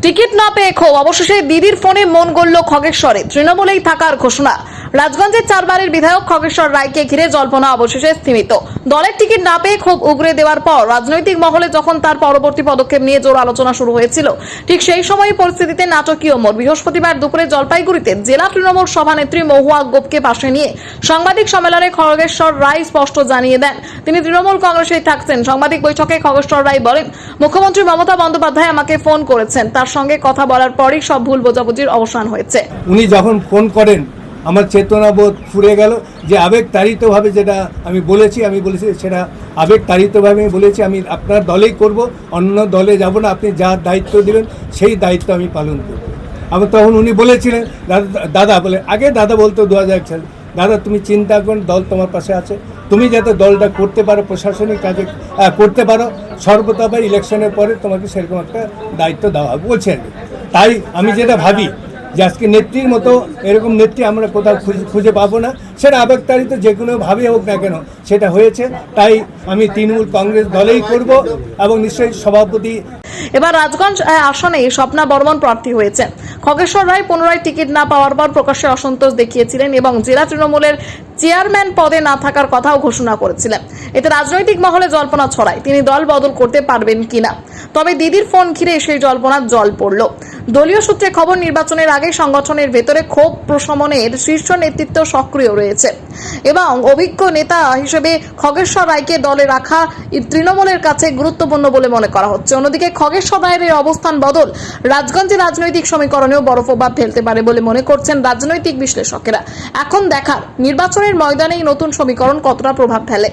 Ticket না পেয়ে ক্ষোভ, অবশেষে দিদির ফোনে মন গড়ল খগেশ্বরে, তৃণমূলেই থাকার ঘোষণা। রাজগঞ্জের চারবারের বিধায়ক খগেশ্বর রায়কে ঘিরে জল্পনা অবশেষে স্থিমিত। দলের টিকিট না পেয়ে ক্ষোভ উগরে দেওয়ার পর রাজনৈতিক মহলে যখন তার পরবর্তী পদক্ষেপ নিয়ে জোর আলোচনা শুরু হয়েছিল, ঠিক সেই সময় পরিস্থিতিতে নাটকীয় মোড়। বৃহস্পতিবার দুপুরে জলপাইগুড়িতে জেলা তৃণমূল সভানেত্রী মহুয়া গোপকে পাশে নিয়ে সাংবাদিক সম্মেলনে খগেশ্বর রায় স্পষ্ট জানিয়ে দেন তিনি তৃণমূল কংগ্রেসেই থাকছেন। সাংবাদিক বৈঠকে খগেশ্বর রায় বলেন, মুখ্যমন্ত্রী মমতা বন্দ্যোপাধ্যায় আমাকে ফোন করেছেন, তার সঙ্গে কথা বলার পরই সব ভুল বোঝাবুঝির অবসান হয়েছে। উনি যখন ফোন করেন আমার চেতনাবোধ ফুরে গেল, যে আবেগতাড়িতভাবে যেটা আমি বলেছি সেটা আবেগতাড়িতভাবে আমি বলেছি, আমি আপনার দলেই করব, অন্য দলে যাব না, আপনি যা দায়িত্ব দেবেন সেই দায়িত্ব আমি পালন করব। আবার তখন উনি বলেছিলেন, দাদা বলে, আগে দাদা বলতো 2001 সালে, দাদা তুমি চিন্তা করুন, দল তোমার পাশে আছে, তুমি যাতে দলটা করতে পারো, প্রশাসনিক কাজে করতে পারো, সর্বতভাবে ইলেকশনের পরে তোমাকে সেরকম একটা দায়িত্ব দেওয়া হবে বলছেন। তাই আমি যেটা ভাবি যে আজকে নেত্রীর মতো এরকম নেত্রী আমরা কোথাও খুঁজে পাবো না, সেটা আবেগতাড়িত যে কোনোভাবে হোক না কেন সেটা হয়েছে। তাই আমি তৃণমূল কংগ্রেস দলেই করব এবং নিশ্চয়ই সভাপতি। এবার রাজগঞ্জ আসনে স্বপ্না বর্মন প্রার্থী হয়েছে। খগেশ্বর রায় পুনরায় টিকিট না পাওয়ার পর প্রকাশ্যে অসন্তোষ দেখিয়েছিলেন এবং জেলা তৃণমূলের চেয়ারম্যান পদে না থাকার কথাও ঘোষণা করেছিলেন। এতে রাজনৈতিক মহলে জল্পনা ছড়ায় তিনি দল বদল করতে পারবেন কিনা। তবে দিদির ফোন ঘিরে সেই জল্পনার জল পড়ল। দলীয় সূত্রে খবর, নির্বাচনের আগে সংগঠনের ভেতরে ক্ষোভ প্রশমনের শীর্ষ নেতৃত্ব সক্রিয় রয়েছে এবং অভিজ্ঞ নেতা হিসেবে খগেশ্বর রায়কে দলে রাখা তৃণমূলের কাছে গুরুত্বপূর্ণ বলে মনে করা হচ্ছে। অন্যদিকে খগেশ্বর রায়ের এই অবস্থান বদল রাজগঞ্জের রাজনৈতিক সমীকরণেও বড় প্রভাব ফেলতে পারে বলে মনে করছেন রাজনৈতিক বিশ্লেষকেরা। এখন দেখার নির্বাচনের ময়দানে নতুন সমীকরণ কতটা প্রভাব ফেলে।